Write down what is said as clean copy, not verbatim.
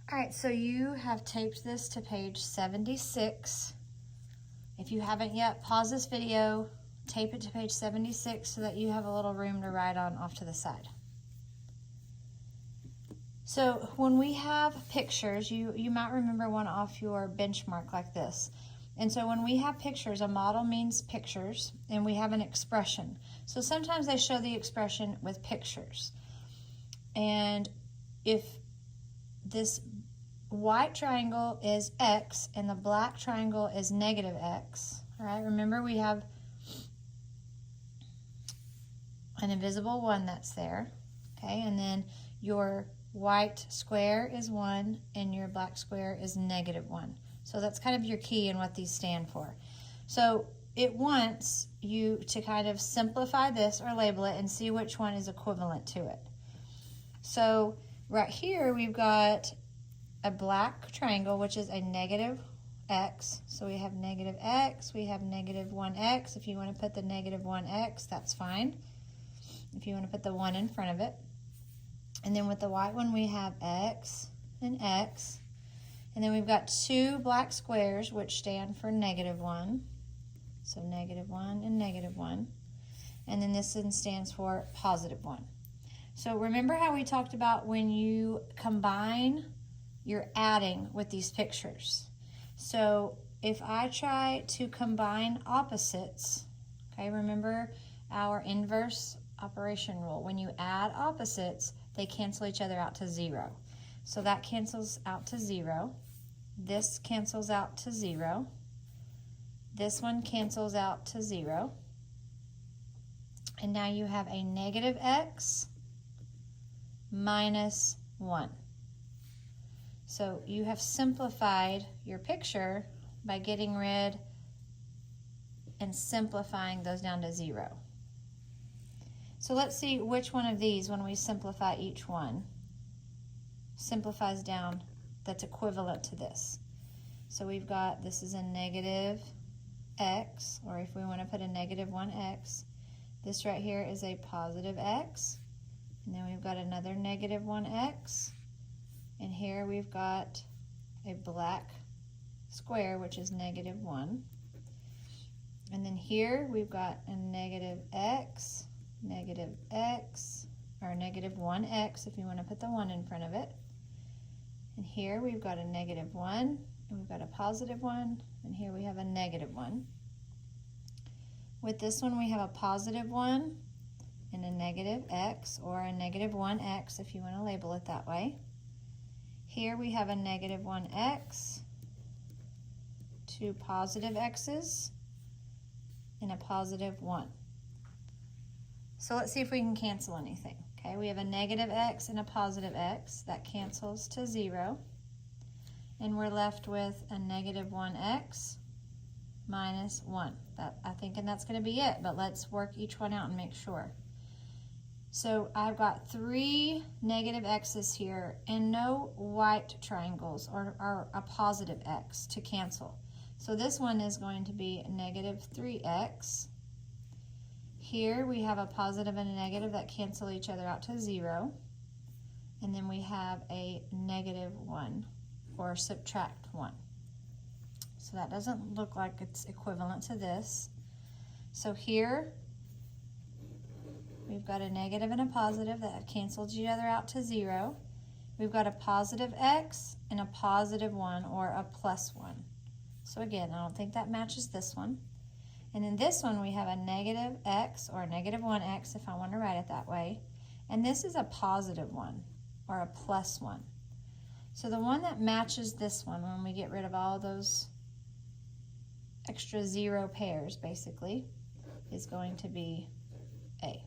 All right, so you have taped this to page 76. If you haven't yet, pause this video, tape it to page 76 so that you have a little room to write on off to the side. So when we have pictures, you might remember one off your benchmark like this. And so when we have pictures, a model means pictures, and we have an expression. So sometimes they show the expression with pictures. And if this white triangle is x and the black triangle is negative x, all right, remember we have an invisible 1 that's there, okay, and then your white square is 1 and your black square is negative 1. So that's kind of your key in what these stand for. So it wants you to kind of simplify this or label it and see which one is equivalent to it. So right here we've got a black triangle, which is a negative x. So we have negative x, we have negative 1x. If you want to put the negative 1x, that's fine. If you want to put the 1 in front of it. And then with the white one, we have x and x. And then we've got 2 black squares, which stand for negative 1. So negative 1 and negative 1. And then this one stands for positive 1. So remember how we talked about when you combine, you're adding with these pictures. So if I try to combine opposites, okay, remember our inverse operation rule. When you add opposites, they cancel each other out to 0. So that cancels out to 0. This cancels out to 0. This one cancels out to 0. And now you have a negative x minus 1. So you have simplified your picture by getting rid and simplifying those down to 0. So let's see which one of these, when we simplify each one, simplifies down that's equivalent to this. So we've got, this is a negative x, or if we want to put a negative 1x, this right here is a positive x, and then we've got another negative 1x, and here we've got a black square, which is negative 1, and then here we've got a negative x, or negative 1x if you want to put the 1 in front of it. And here we've got a negative 1, and we've got a positive 1, and here we have a negative 1. With this one we have a positive 1 and a negative x, or a negative 1x if you want to label it that way. Here we have a negative 1x, 2 positive x's, and a positive 1. So let's see if we can cancel anything. Okay, we have a negative x and a positive x. That cancels to 0. And we're left with a negative 1x minus 1. I'm thinking that's going to be it, but let's work each one out and make sure. So I've got 3 negative x's here and no white triangles or a positive x to cancel. So this one is going to be negative 3x. Here we have a positive and a negative that cancel each other out to 0. And then we have a negative 1, or subtract 1. So that doesn't look like it's equivalent to this. So here we've got a negative and a positive that have canceled each other out to 0. We've got a positive x and a positive 1, or a plus 1. So again, I don't think that matches this one. And in this one, we have a negative x, or a negative 1x, if I want to write it that way. And this is a positive 1, or a plus 1. So the one that matches this one, when we get rid of all those extra 0 pairs, basically, is going to be A.